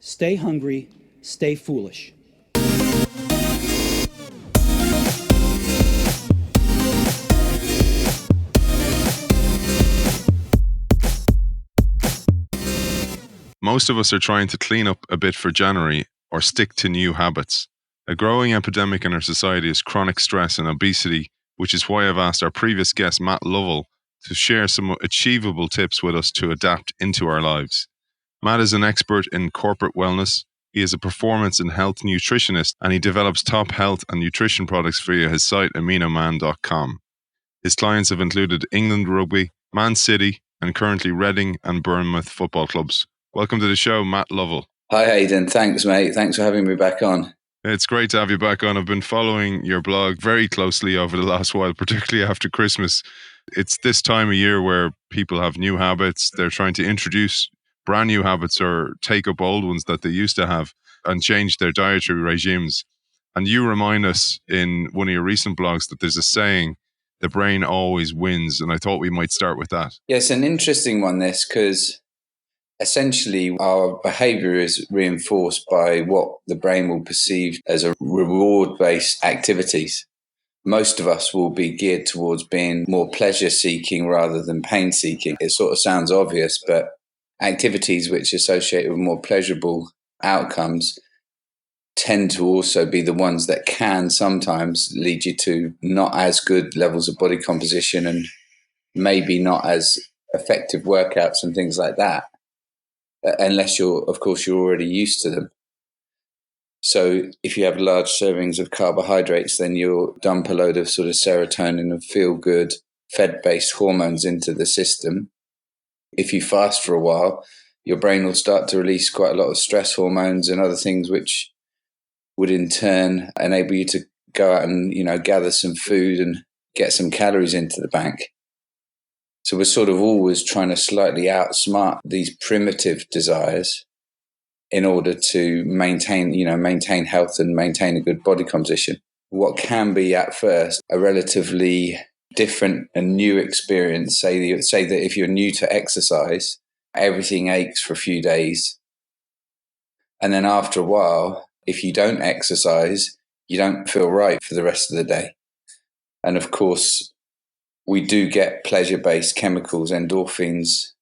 Stay hungry, stay foolish. Most of us are trying to clean up a bit for January or stick to new habits. A growing epidemic in our society is chronic stress and obesity, which is why I've asked our previous guest, Matt Lovell, to share some achievable tips with us to adapt into our lives. Matt is an expert in corporate wellness. He is a performance and health nutritionist, and he develops top health and nutrition products via his site aminoman.com. His clients have included England Rugby, Man City, and currently Reading and Bournemouth football clubs. Welcome to the show, Matt Lovell. Hi, Aidan. Thanks, mate. Thanks for having me back on. It's great to have you back on. I've been following your blog very closely over the last while, particularly after Christmas. It's this time of year where people have new habits. They're trying to introduce brand new habits or take up old ones that they used to have and change their dietary regimes. And you remind us in one of your recent blogs that there's a saying, the brain always wins. And I thought we might start with that. Yeah, it's an interesting one, this, because essentially, our behavior is reinforced by what the brain will perceive as a reward-based activities. Most of us will be geared towards being more pleasure-seeking rather than pain-seeking. It sort of sounds obvious, but activities which are associated with more pleasurable outcomes tend to also be the ones that can sometimes lead you to not as good levels of body composition and maybe not as effective workouts and things like that. Unless you're already used to them. So if you have large servings of carbohydrates, then you'll dump a load of sort of serotonin and feel-good fed-based hormones into the system. If you fast for a while, your brain will start to release quite a lot of stress hormones and other things which would in turn enable you to go out and, gather some food and get some calories into the bank. So we're sort of always trying to slightly outsmart these primitive desires in order to maintain health and maintain a good body composition. What can be at first a relatively different and new experience, say that if you're new to exercise, everything aches for a few days. And then after a while, if you don't exercise, you don't feel right for the rest of the day. And of course, we do get pleasure-based chemicals, endorphins,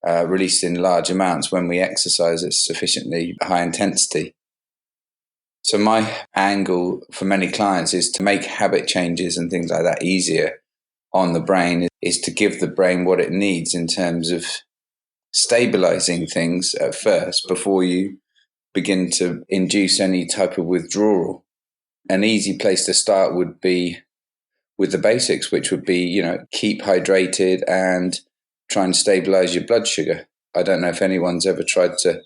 released in large amounts when we exercise at sufficiently high intensity. So my angle for many clients is to make habit changes and things like that easier on the brain, is to give the brain what it needs in terms of stabilizing things at first before you begin to induce any type of withdrawal. An easy place to start would be with the basics, which would be, keep hydrated and try and stabilize your blood sugar. I don't know if anyone's ever tried to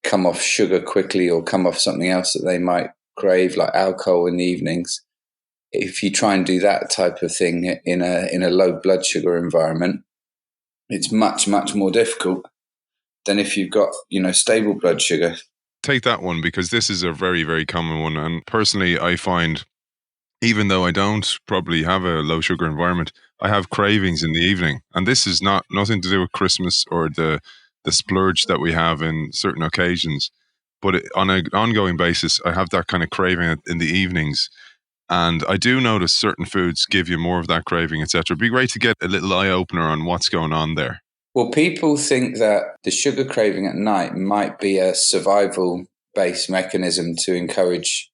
come off sugar quickly or come off something else that they might crave, like alcohol in the evenings. If you try and do that type of thing in a low blood sugar environment, it's much, much more difficult than if you've got, stable blood sugar. Take that one, because this is a very, very common one. And personally, I find, even though I don't probably have a low sugar environment, I have cravings in the evening. And this is nothing to do with Christmas or the splurge that we have in certain occasions. But on an ongoing basis, I have that kind of craving in the evenings. And I do notice certain foods give you more of that craving, etc. It'd be great to get a little eye opener on what's going on there. Well, people think that the sugar craving at night might be a survival-based mechanism to encourage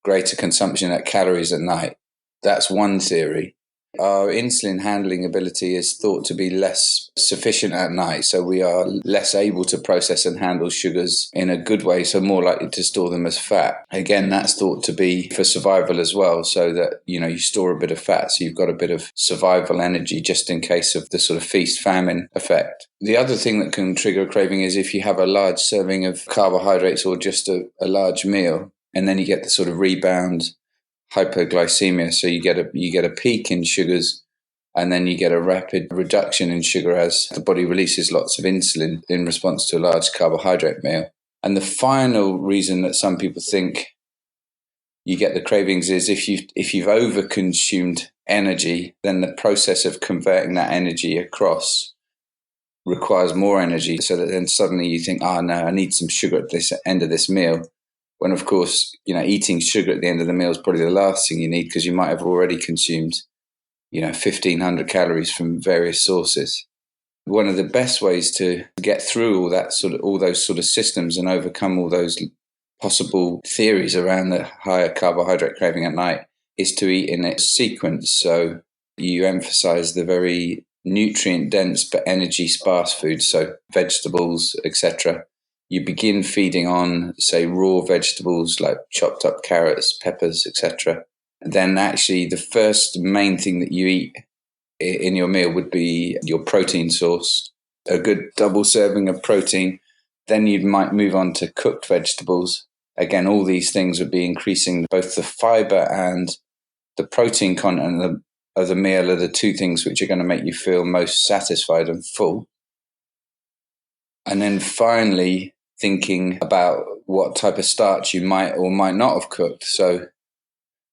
greater consumption of calories at night. That's one theory. Our insulin handling ability is thought to be less sufficient at night, so we are less able to process and handle sugars in a good way, so more likely to store them as fat. Again, that's thought to be for survival as well, so that you store a bit of fat, so you've got a bit of survival energy just in case of the sort of feast-famine effect. The other thing that can trigger a craving is if you have a large serving of carbohydrates or just a large meal, and then you get the sort of rebound hypoglycemia. So you get a peak in sugars, and then you get a rapid reduction in sugar as the body releases lots of insulin in response to a large carbohydrate meal. And the final reason that some people think you get the cravings is if you've overconsumed energy, then the process of converting that energy across requires more energy, so that then suddenly you think, oh no, I need some sugar at this end of this meal. When of course, eating sugar at the end of the meal is probably the last thing you need, because you might have already consumed, 1,500 calories from various sources. One of the best ways to get through all those sort of systems and overcome all those possible theories around the higher carbohydrate craving at night is to eat in a sequence. So you emphasize the very nutrient dense but energy sparse foods, so vegetables, etc. You begin feeding on, say, raw vegetables like chopped up carrots, peppers, etc. Then actually the first main thing that you eat in your meal would be your protein source, a good double serving of protein. Then you might move on to cooked vegetables. Again, all these things would be increasing both the fiber and the protein content of the meal are the two things which are going to make you feel most satisfied and full. And then finally, thinking about what type of starch you might or might not have cooked. So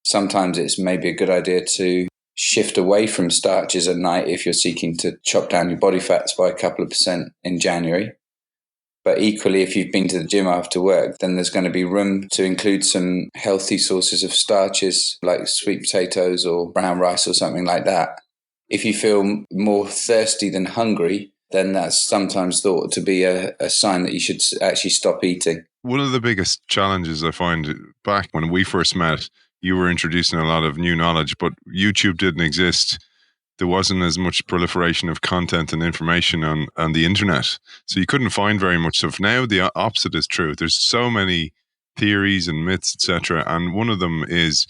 sometimes it's maybe a good idea to shift away from starches at night if you're seeking to chop down your body fats by a couple of % in January. But equally, if you've been to the gym after work, then there's going to be room to include some healthy sources of starches like sweet potatoes or brown rice or something like that. If you feel more thirsty than hungry, then that's sometimes thought to be a sign that you should actually stop eating. One of the biggest challenges I find, back when we first met, you were introducing a lot of new knowledge, but YouTube didn't exist. There wasn't as much proliferation of content and information on the internet. So you couldn't find very much stuff. Now the opposite is true. There's so many theories and myths, etc. And one of them is,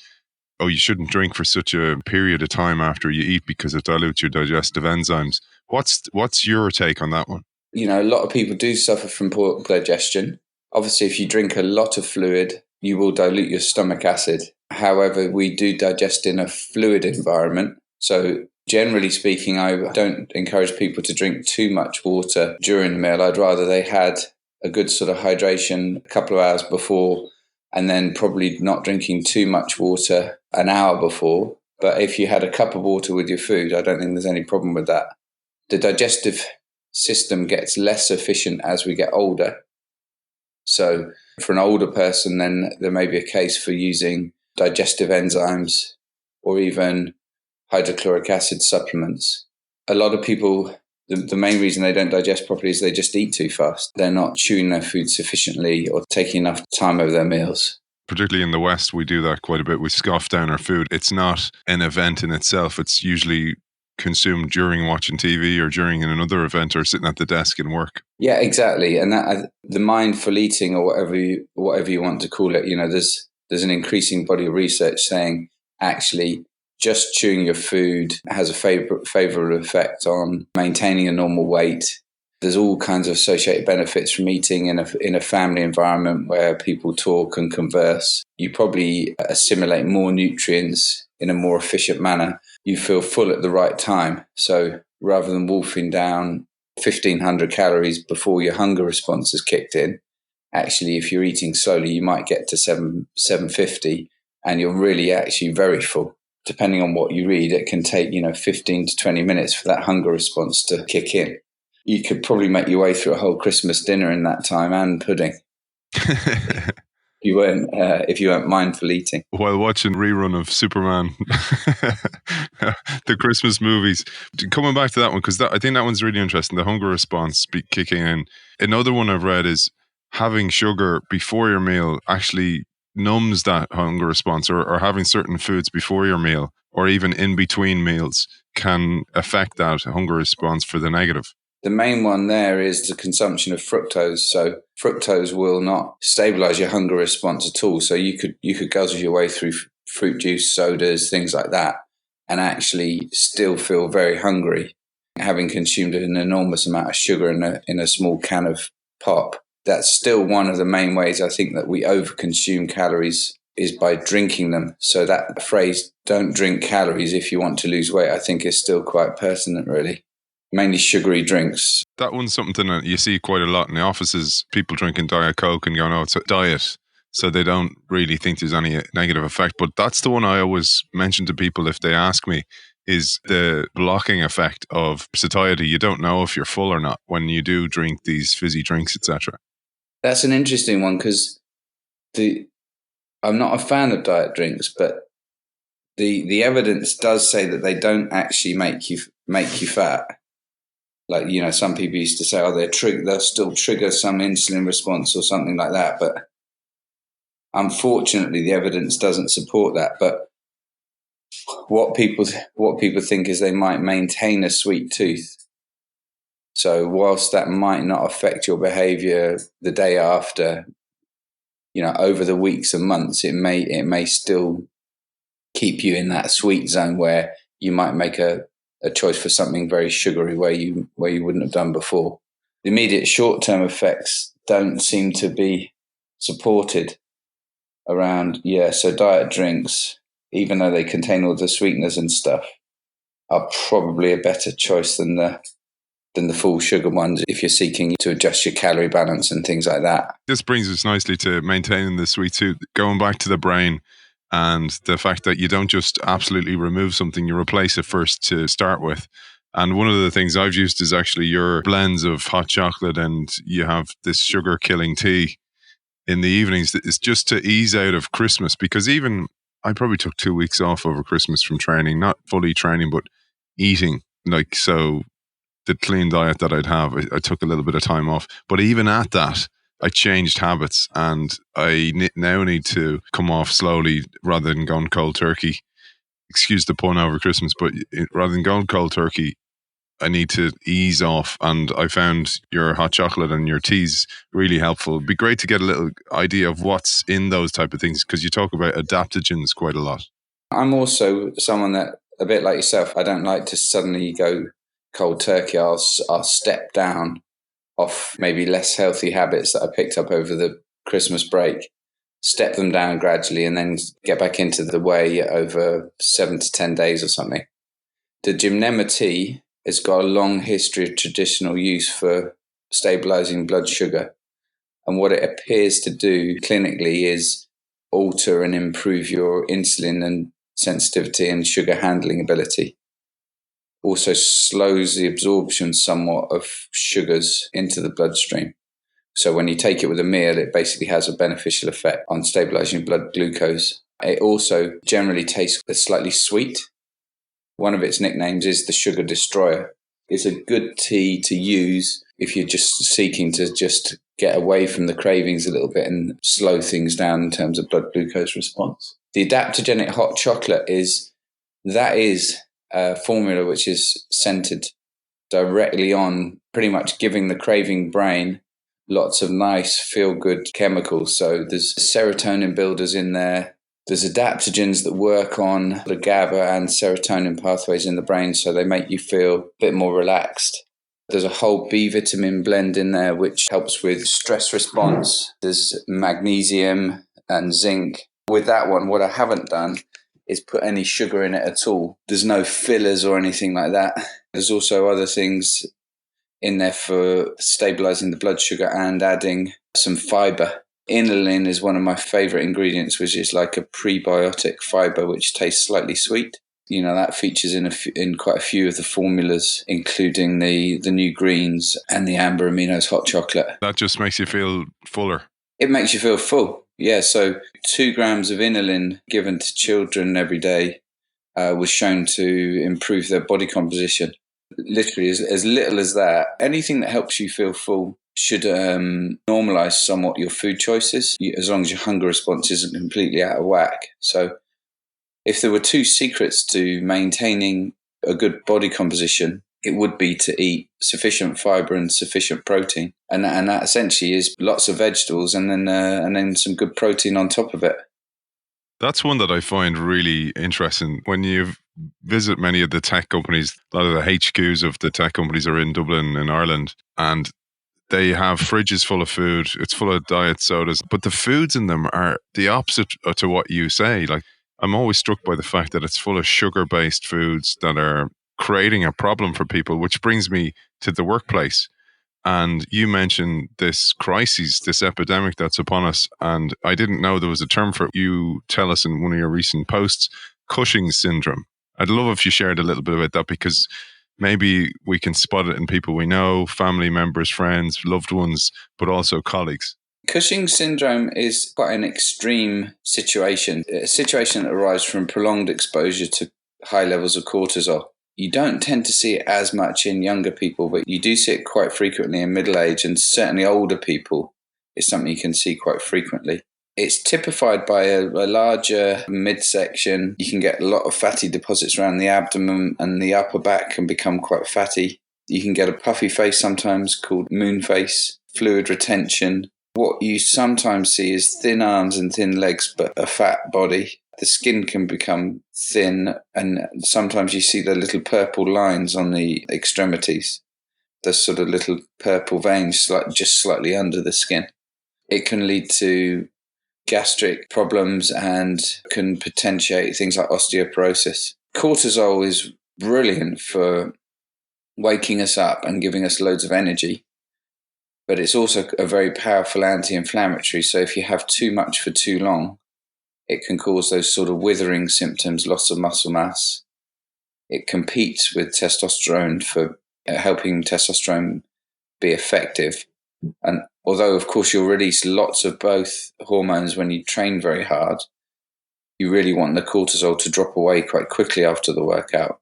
you shouldn't drink for such a period of time after you eat because it dilutes your digestive enzymes. What's your take on that one? A lot of people do suffer from poor digestion. Obviously, if you drink a lot of fluid, you will dilute your stomach acid. However, we do digest in a fluid environment. So generally speaking, I don't encourage people to drink too much water during the meal. I'd rather they had a good sort of hydration a couple of hours before, and then probably not drinking too much water an hour before. But if you had a cup of water with your food, I don't think there's any problem with that. The digestive system gets less efficient as we get older. So for an older person, then there may be a case for using digestive enzymes or even hydrochloric acid supplements. A lot of people, the main reason they don't digest properly is they just eat too fast. They're not chewing their food sufficiently or taking enough time over their meals. Particularly in the West, we do that quite a bit. We scoff down our food. It's not an event in itself. It's usually consumed during watching TV or during another event or sitting at the desk in work. Yeah, exactly. And that the mindful eating, or whatever you want to call it, there's an increasing body of research saying actually just chewing your food has a favorable effect on maintaining a normal weight. There's all kinds of associated benefits from eating in a family environment where people talk and converse. You probably assimilate more nutrients in a more efficient manner. You feel full at the right time. So rather than wolfing down 1,500 calories before your hunger response has kicked in, actually, if you're eating slowly, you might get to 750 and you're really actually very full. Depending on what you read, it can take 15 to 20 minutes for that hunger response to kick in. You could probably make your way through a whole Christmas dinner in that time and pudding. If you weren't mindful eating. While watching rerun of Superman, the Christmas movies. Coming back to that one, because I think that one's really interesting, the hunger response kicking in. Another one I've read is having sugar before your meal actually numbs that hunger response, or having certain foods before your meal or even in between meals can affect that hunger response for the negative. The main one there is the consumption of fructose. So fructose will not stabilize your hunger response at all. So you could guzzle your way through fruit juice, sodas, things like that, and actually still feel very hungry, having consumed an enormous amount of sugar in a small can of pop. That's still one of the main ways I think that we overconsume calories is by drinking them. So that phrase, don't drink calories if you want to lose weight, I think is still quite pertinent, really. Mainly sugary drinks. That one's something that you see quite a lot in the offices, people drinking Diet Coke and going, it's a diet. So they don't really think there's any negative effect. But that's the one I always mention to people if they ask me, is the blocking effect of satiety. You don't know if you're full or not when you do drink these fizzy drinks, etc. That's an interesting one because I'm not a fan of diet drinks, but the evidence does say that they don't actually make you fat. Like, you know, some people used to say, oh, they'll still trigger some insulin response or something like that. But unfortunately, the evidence doesn't support that. But what people think is they might maintain a sweet tooth. So whilst that might not affect your behavior the day after, you know, over the weeks and months, it may still keep you in that sweet zone where you might make a choice for something very sugary where you wouldn't have done before. The immediate short-term effects don't seem to be supported around, so diet drinks, even though they contain all the sweeteners and stuff, are probably a better choice than the full sugar ones if you're seeking to adjust your calorie balance and things like that. This brings us nicely to maintaining the sweet tooth, going back to the brain and the fact that you don't just absolutely remove something, you replace it first to start with. And one of the things I've used is actually your blends of hot chocolate, and you have this sugar killing tea in the evenings. It's just to ease out of Christmas, because even I probably took 2 weeks off over Christmas from training, not fully training, but eating. Like, so the clean diet that I'd have, I took a little bit of time off. But even at that, I changed habits, and I now need to come off slowly rather than going cold turkey. Excuse the pun over Christmas, but rather than going cold turkey, I need to ease off. And I found your hot chocolate and your teas really helpful. It'd be great to get a little idea of what's in those type of things, because you talk about adaptogens quite a lot. I'm also someone that, a bit like yourself, I don't like to suddenly go cold turkey. I'll step down off maybe less healthy habits that I picked up over the Christmas break, step them down gradually, and then get back into the way over 7 to 10 days or something. The gymnema tea has got a long history of traditional use for stabilizing blood sugar. And what it appears to do clinically is alter and improve your insulin and sensitivity and sugar handling ability. Also slows the absorption somewhat of sugars into the bloodstream. So when you take it with a meal, it basically has a beneficial effect on stabilizing blood glucose. It also generally tastes slightly sweet. One of its nicknames is the sugar destroyer. It's a good tea to use if you're just seeking to just get away from the cravings a little bit and slow things down in terms of blood glucose response. The adaptogenic hot chocolate is a formula which is centered directly on pretty much giving the craving brain lots of nice feel-good chemicals. So there's serotonin builders in there. There's adaptogens that work on the GABA and serotonin pathways in the brain, so they make you feel a bit more relaxed. There's a whole B vitamin blend in there which helps with stress response. There's magnesium and zinc. With that one, what I haven't done is put any sugar in it at all. There's no fillers or anything like that. There's also other things in there for stabilizing the blood sugar and adding some fiber. Inulin is one of my favorite ingredients, which is like a prebiotic fiber which tastes slightly sweet. You know, that features in quite a few of the formulas, including the new greens and the amber aminos hot chocolate. That just makes you feel fuller. It makes you feel full. Yeah, so 2 grams of inulin given to children every day was shown to improve their body composition. Literally, as little as that. Anything that helps you feel full should normalize somewhat your food choices, as long as your hunger response isn't completely out of whack. So if there were 2 secrets to maintaining a good body composition, it would be to eat sufficient fiber and sufficient protein. And that essentially is lots of vegetables and then some good protein on top of it. That's one that I find really interesting. When you visit many of the tech companies, a lot of the HQs of the tech companies are in Dublin and Ireland, and they have fridges full of food. It's full of diet sodas, but the foods in them are the opposite to what you say. Like, I'm always struck by the fact that it's full of sugar-based foods that are creating a problem for people, which brings me to the workplace. And you mentioned this crisis, this epidemic that's upon us. And I didn't know there was a term for it. You tell us in one of your recent posts, Cushing syndrome. I'd love if you shared a little bit about that, because maybe we can spot it in people we know, family members, friends, loved ones, but also colleagues. Cushing syndrome is quite an extreme situation, a situation that arises from prolonged exposure to high levels of cortisol. You don't tend to see it as much in younger people, but you do see it quite frequently in middle age, and certainly older people is something you can see quite frequently. It's typified by a larger midsection. You can get a lot of fatty deposits around the abdomen, and the upper back can become quite fatty. You can get a puffy face sometimes called moon face, fluid retention. What you sometimes see is thin arms and thin legs, but a fat body. The skin can become thin, and sometimes you see the little purple lines on the extremities, the sort of little purple veins just slightly under the skin. It can lead to gastric problems and can potentiate things like osteoporosis. Cortisol is brilliant for waking us up and giving us loads of energy, but it's also a very powerful anti-inflammatory. So if you have too much for too long, it can cause those sort of withering symptoms, loss of muscle mass. It competes with testosterone for helping testosterone be effective. And although, of course, you'll release lots of both hormones when you train very hard, you really want the cortisol to drop away quite quickly after the workout.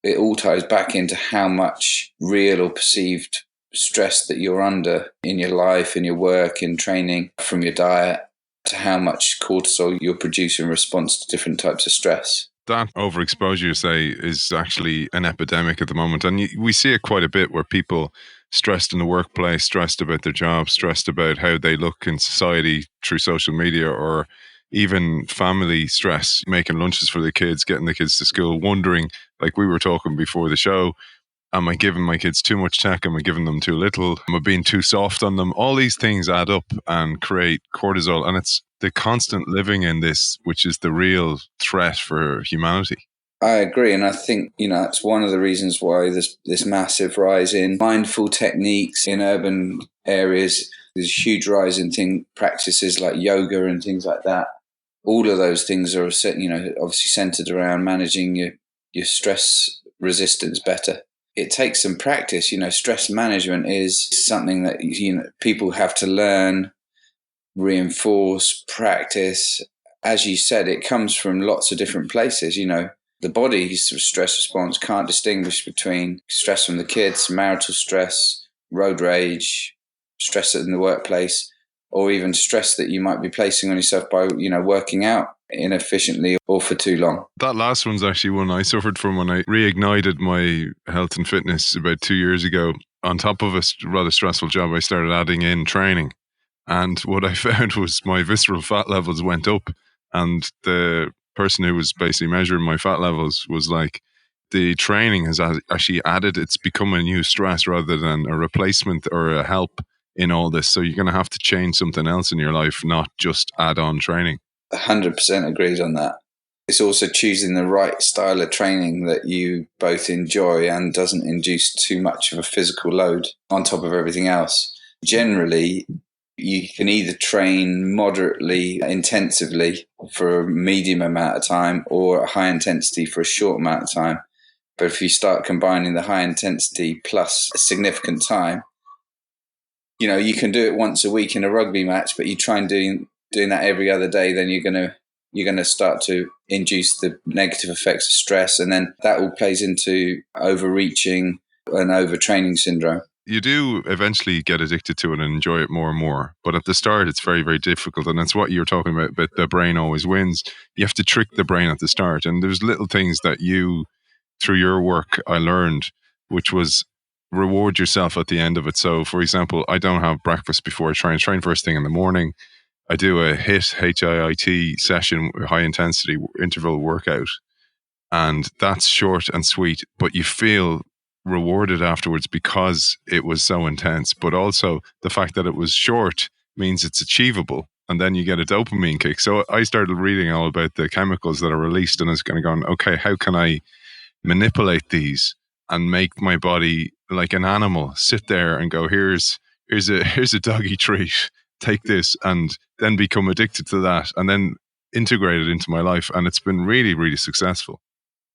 It all ties back into how much real or perceived stress that you're under in your life, in your work, in training, from your diet, to how much cortisol you're producing in response to different types of stress. That overexposure, you say, is actually an epidemic at the moment. And we see it quite a bit, where people stressed in the workplace, stressed about their job, stressed about how they look in society through social media, or even family stress, making lunches for the kids, getting the kids to school, wondering, like we were talking before the show, am I giving my kids too much tech? Am I giving them too little? Am I being too soft on them? All these things add up and create cortisol. And it's the constant living in this, which is the real threat for humanity. I agree. And I think, it's one of the reasons why this massive rise in mindful techniques in urban areas. There's a huge rise in practices like yoga and things like that. All of those things are, obviously centered around managing your stress resistance better. It takes some practice. Stress management is something that people have to learn, reinforce, practice. As you said, it comes from lots of different places. The body's stress response can't distinguish between stress from the kids, marital stress, road rage, stress in the workplace, or even stress that you might be placing on yourself by, working out inefficiently or for too long. That last one's actually one I suffered from when I reignited my health and fitness about 2 years ago. On top of a rather stressful job, I started adding in training. And what I found was my visceral fat levels went up. And the person who was basically measuring my fat levels was like, the training has actually added, it's become a new stress rather than a replacement or a help in all this. So you're going to have to change something else in your life, not just add on training. 100% agreed on that. It's also choosing the right style of training that you both enjoy and doesn't induce too much of a physical load on top of everything else. Generally, you can either train moderately intensively for a medium amount of time or a high intensity for a short amount of time. But if you start combining the high intensity plus a significant time, you can do it once a week in a rugby match, but you try and doing that every other day, then you're going to start to induce the negative effects of stress, and then that all plays into overreaching and overtraining syndrome. You do eventually get addicted to it and enjoy it more and more, but at the start it's very, very difficult, and that's what you're talking about, but the brain always wins. You have to trick the brain at the start, and there's little things that you, through your work, I learned, which was reward yourself at the end of it. So for example, I don't have breakfast before I train first thing in the morning. I do a HIIT session, high intensity interval workout, and that's short and sweet, but you feel rewarded afterwards because it was so intense. But also the fact that it was short means it's achievable, and then you get a dopamine kick. So I started reading all about the chemicals that are released, and I was kind of going, okay, how can I manipulate these and make my body like an animal, sit there and go, here's a doggy treat, take this, and then become addicted to that and then integrate it into my life. And it's been really, really successful.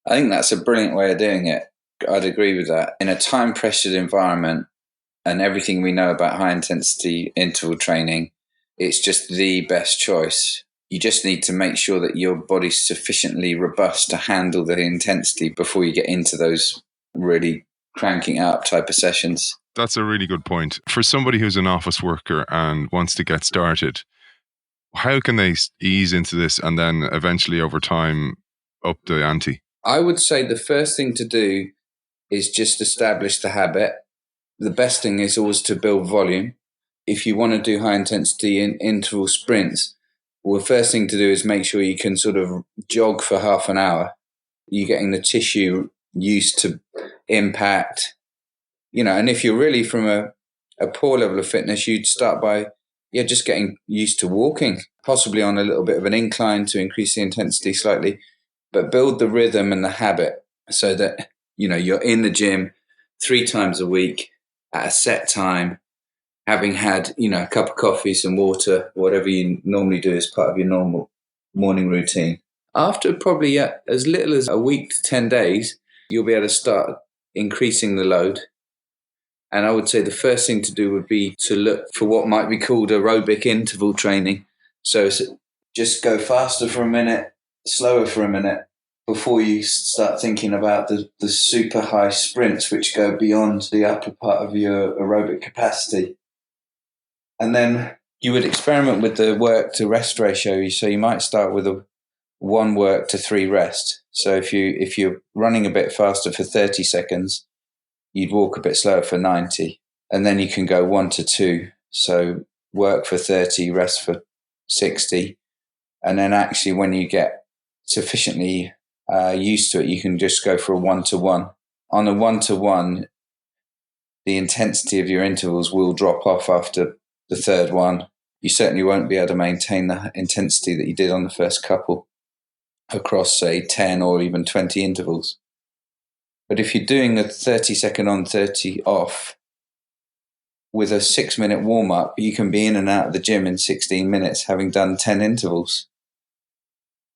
I think that's a brilliant way of doing it. I'd agree with that. In a time-pressured environment and everything we know about high-intensity interval training, it's just the best choice. You just need to make sure that your body's sufficiently robust to handle the intensity before you get into those really cranking up type of sessions. That's a really good point. For somebody who's an office worker and wants to get started, how can they ease into this and then eventually over time up the ante? I would say the first thing to do is just establish the habit. The best thing is always to build volume. If you want to do high intensity interval sprints, well, the first thing to do is make sure you can sort of jog for half an hour. You're getting the tissue used to impact, and if you're really from a poor level of fitness, you'd start by just getting used to walking, possibly on a little bit of an incline to increase the intensity slightly, but build the rhythm and the habit so that, you're in the gym 3 times a week at a set time, having had, a cup of coffee, some water, whatever you normally do as part of your normal morning routine. After probably as little as a week to 10 days, you'll be able to start increasing the load. And I would say the first thing to do would be to look for what might be called aerobic interval training. So just go faster for a minute, slower for a minute, before you start thinking about the super high sprints, which go beyond the upper part of your aerobic capacity. And then you would experiment with the work to rest ratio. So you might start with a 1 work to 3 rest. So if you're running a bit faster for 30 seconds, you'd walk a bit slower for 90. And then you can go 1 to 2. So work for 30, rest for 60. And then actually when you get sufficiently used to it, you can just go for a 1-to-1. On a 1-to-1, the intensity of your intervals will drop off after the third one. You certainly won't be able to maintain the intensity that you did on the first couple across, say, 10 or even 20 intervals. But if you're doing a 30 second on, 30 off with a 6-minute warm-up, you can be in and out of the gym in 16 minutes having done 10 intervals.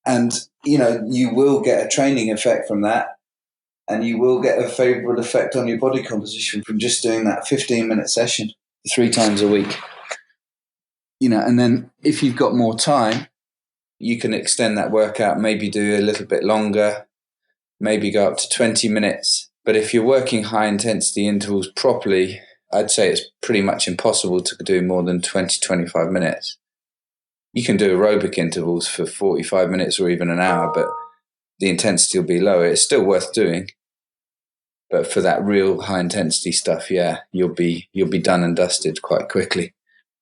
And, you will get a training effect from that, and you will get a favorable effect on your body composition from just doing that 15-minute session 3 times a week. And then if you've got more time, you can extend that workout, maybe do a little bit longer, maybe go up to 20 minutes. But if you're working high intensity intervals properly, I'd say it's pretty much impossible to do more than 20, 25 minutes. You can do aerobic intervals for 45 minutes or even an hour, but the intensity will be lower. It's still worth doing. But for that real high intensity stuff, you'll be done and dusted quite quickly,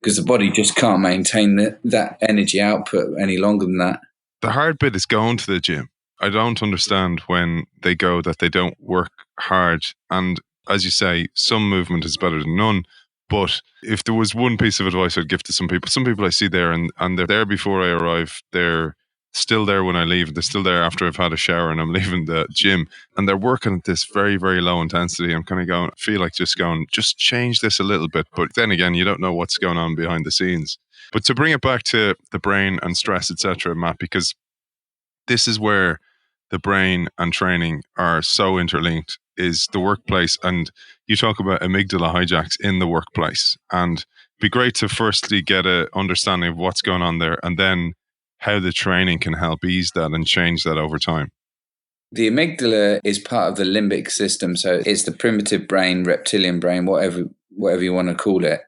because the body just can't maintain that energy output any longer than that. The hard bit is going to the gym. I don't understand when they go that they don't work hard. And as you say, some movement is better than none. But if there was one piece of advice I'd give to some people I see there and they're there before I arrive, they're still there when I leave, they're still there after I've had a shower and I'm leaving the gym, and they're working at this very, very low intensity. I'm kind of just change this a little bit. But then again, you don't know what's going on behind the scenes. But to bring it back to the brain and stress, etc., Matt, because this is where the brain and training are so interlinked, is the workplace. And you talk about amygdala hijacks in the workplace. And it'd be great to firstly get an understanding of what's going on there and then how the training can help ease that and change that over time. The amygdala is part of the limbic system. So it's the primitive brain, reptilian brain, whatever you want to call it.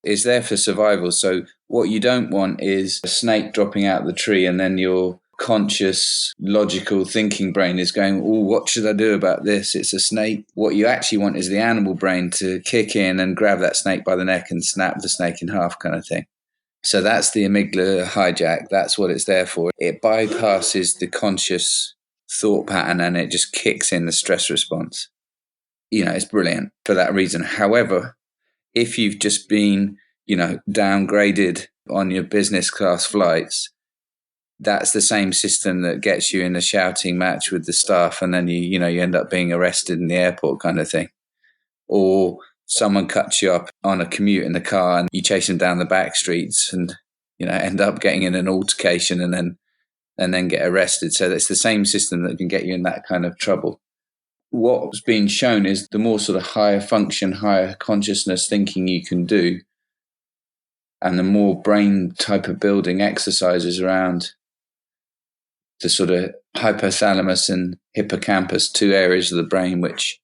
It's there for survival. So what you don't want is a snake dropping out of the tree and then your conscious, logical thinking brain is going, oh, what should I do about this? It's a snake. What you actually want is the animal brain to kick in and grab that snake by the neck and snap the snake in half, kind of thing. So that's the amygdala hijack. That's what it's there for. It bypasses the conscious thought pattern and it just kicks in the stress response. It's brilliant for that reason. However, if you've just been, downgraded on your business class flights, that's the same system that gets you in a shouting match with the staff and then you end up being arrested in the airport, kind of thing. Or someone cuts you up on a commute in the car and you chase them down the back streets and end up getting in an altercation and then and then get arrested. So that's the same system that can get you in that kind of trouble. What's been shown is the more sort of higher function, higher consciousness thinking you can do, and the more brain type of building exercises around the sort of hypothalamus and hippocampus, two areas of the brain which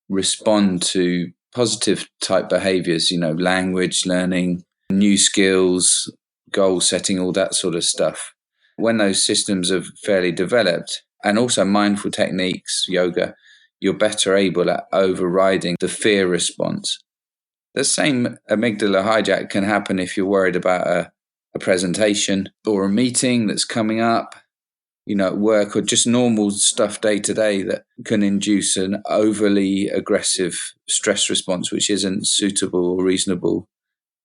respond to positive type behaviors, language learning, new skills, goal setting, all that sort of stuff. When those systems are fairly developed, and also mindful techniques, yoga, you're better able at overriding the fear response. The same amygdala hijack can happen if you're worried about a presentation or a meeting that's coming up, at work, or just normal stuff day to day that can induce an overly aggressive stress response, which isn't suitable or reasonable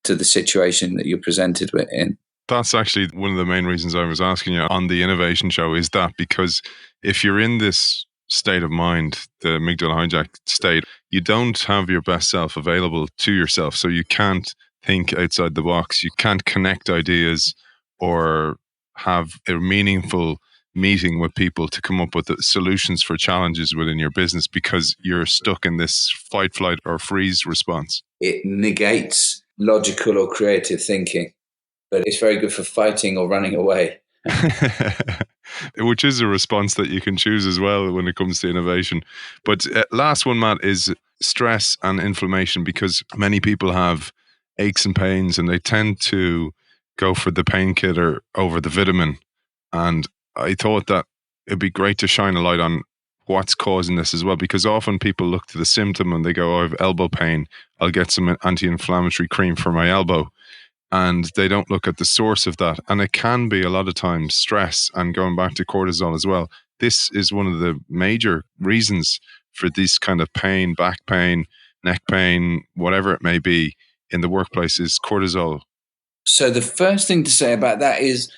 to the situation that you're presented with in. That's actually one of the main reasons I was asking you on the innovation show, is that because if you're in this state of mind, the amygdala hijack state, you don't have your best self available to yourself. So you can't think outside the box. You can't connect ideas or have a meaningful meeting with people to come up with the solutions for challenges within your business, because you're stuck in this fight, flight, or freeze response. It negates logical or creative thinking, but it's very good for fighting or running away. Which is a response that you can choose as well when it comes to innovation. But last one, Matt, is stress and inflammation, because many people have aches and pains and they tend to go for the painkiller over the vitamin. And I thought that it'd be great to shine a light on what's causing this as well, because often people look to the symptom and they go, I have elbow pain, I'll get some anti-inflammatory cream for my elbow. And they don't look at the source of that. And it can be a lot of times stress, and going back to cortisol as well. This is one of the major reasons for this kind of pain, back pain, neck pain, whatever it may be in the workplace, is cortisol. So the first thing to say about that is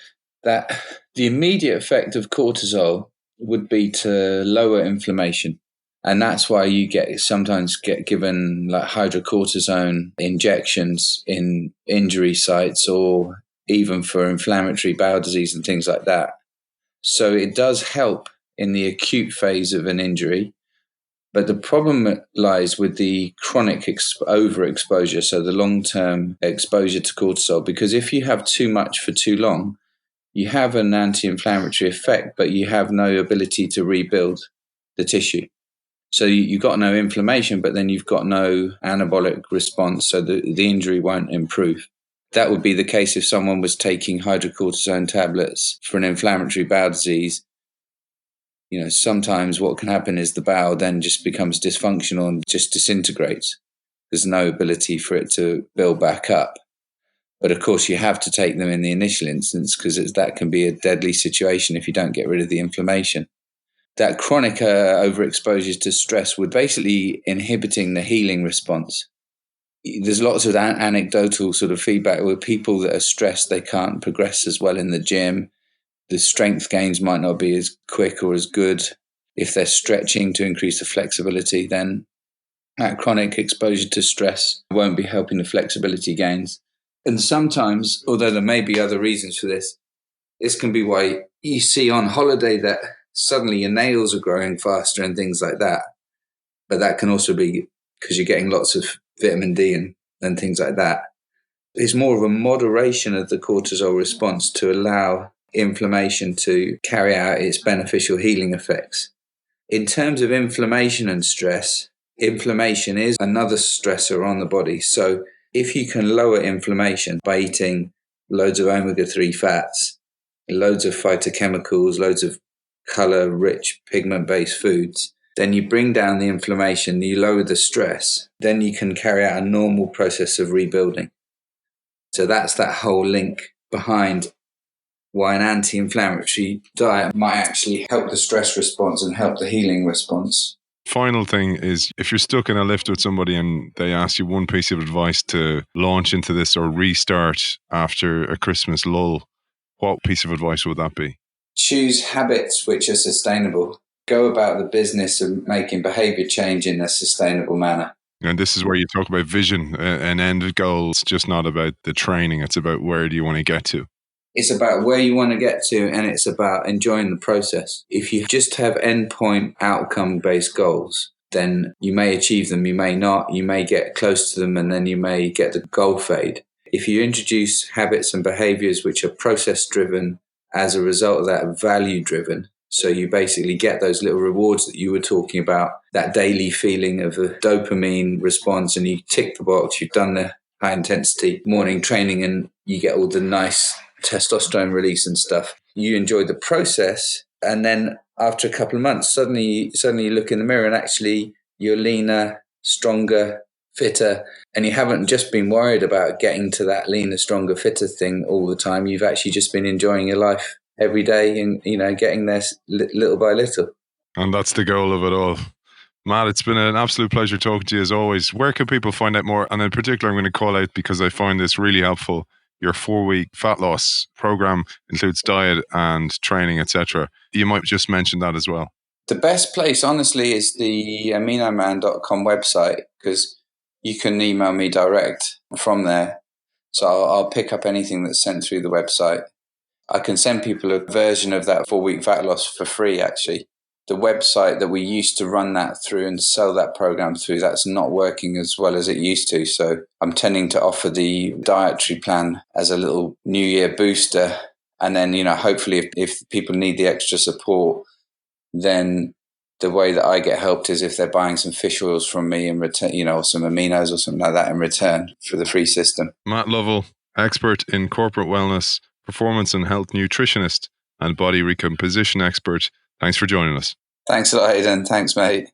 that the immediate effect of cortisol would be to lower inflammation. And that's why you sometimes get given like hydrocortisone injections in injury sites, or even for inflammatory bowel disease and things like that. So it does help in the acute phase of an injury. But the problem lies with the chronic overexposure, so the long-term exposure to cortisol, because if you have too much for too long, you have an anti-inflammatory effect, but you have no ability to rebuild the tissue. So you've got no inflammation, but then you've got no anabolic response, so the injury won't improve. That would be the case if someone was taking hydrocortisone tablets for an inflammatory bowel disease. Sometimes what can happen is the bowel then just becomes dysfunctional and just disintegrates. There's no ability for it to build back up. But of course, you have to take them in the initial instance, because that can be a deadly situation if you don't get rid of the inflammation. That chronic overexposure to stress would basically inhibiting the healing response. There's lots of anecdotal sort of feedback where people that are stressed, they can't progress as well in the gym. The strength gains might not be as quick or as good. If they're stretching to increase the flexibility, then that chronic exposure to stress won't be helping the flexibility gains. And sometimes, although there may be other reasons for this can be why you see on holiday that suddenly your nails are growing faster and things like that. But that can also be because you're getting lots of vitamin D and things like that. It's more of a moderation of the cortisol response to allow inflammation to carry out its beneficial healing effects. In terms of inflammation and stress, inflammation is another stressor on the body. So if you can lower inflammation by eating loads of omega-3 fats, loads of phytochemicals, loads of color-rich, pigment-based foods, then you bring down the inflammation, you lower the stress, then you can carry out a normal process of rebuilding. So that's that whole link behind why an anti-inflammatory diet might actually help the stress response and help the healing response. Final thing is, if you're stuck in a lift with somebody and they ask you one piece of advice to launch into this or restart after a Christmas lull, what piece of advice would that be? Choose habits which are sustainable. Go about the business of making behavior change in a sustainable manner. And this is where you talk about vision and end goal. It's just not about the training. It's about where do you want to get to. It's about where you want to get to, and it's about enjoying the process. If you just have endpoint outcome-based goals, then you may achieve them, you may not, you may get close to them, and then you may get the goal fade. If you introduce habits and behaviors which are process-driven, as a result of that, value-driven, so you basically get those little rewards that you were talking about, that daily feeling of a dopamine response, and you tick the box, you've done the high-intensity morning training, and you get all the nice testosterone release and stuff. You enjoy the process, and then after a couple of months, suddenly you look in the mirror and actually you're leaner, stronger, fitter, and you haven't just been worried about getting to that leaner, stronger, fitter thing all the time. You've actually just been enjoying your life every day and, getting there little by little. And that's the goal of it all. Matt, it's been an absolute pleasure talking to you as always. Where can people find out more? And in particular, I'm going to call out, because I find this really helpful, your 4-week fat loss program includes diet and training, etc. You might just mention that as well. The best place, honestly, is the aminoman.com website, because you can email me direct from there. So I'll pick up anything that's sent through the website. I can send people a version of that 4-week fat loss for free, actually. The website that we used to run that through and sell that program through, that's not working as well as it used to. So I'm tending to offer the dietary plan as a little New Year booster. And then, hopefully if people need the extra support, then the way that I get helped is if they're buying some fish oils from me in return, or some aminos or something like that in return for the free system. Matt Lovell, expert in corporate wellness, performance and health nutritionist, and body recomposition expert. Thanks for joining us. Thanks a lot, Aidan. Thanks, mate.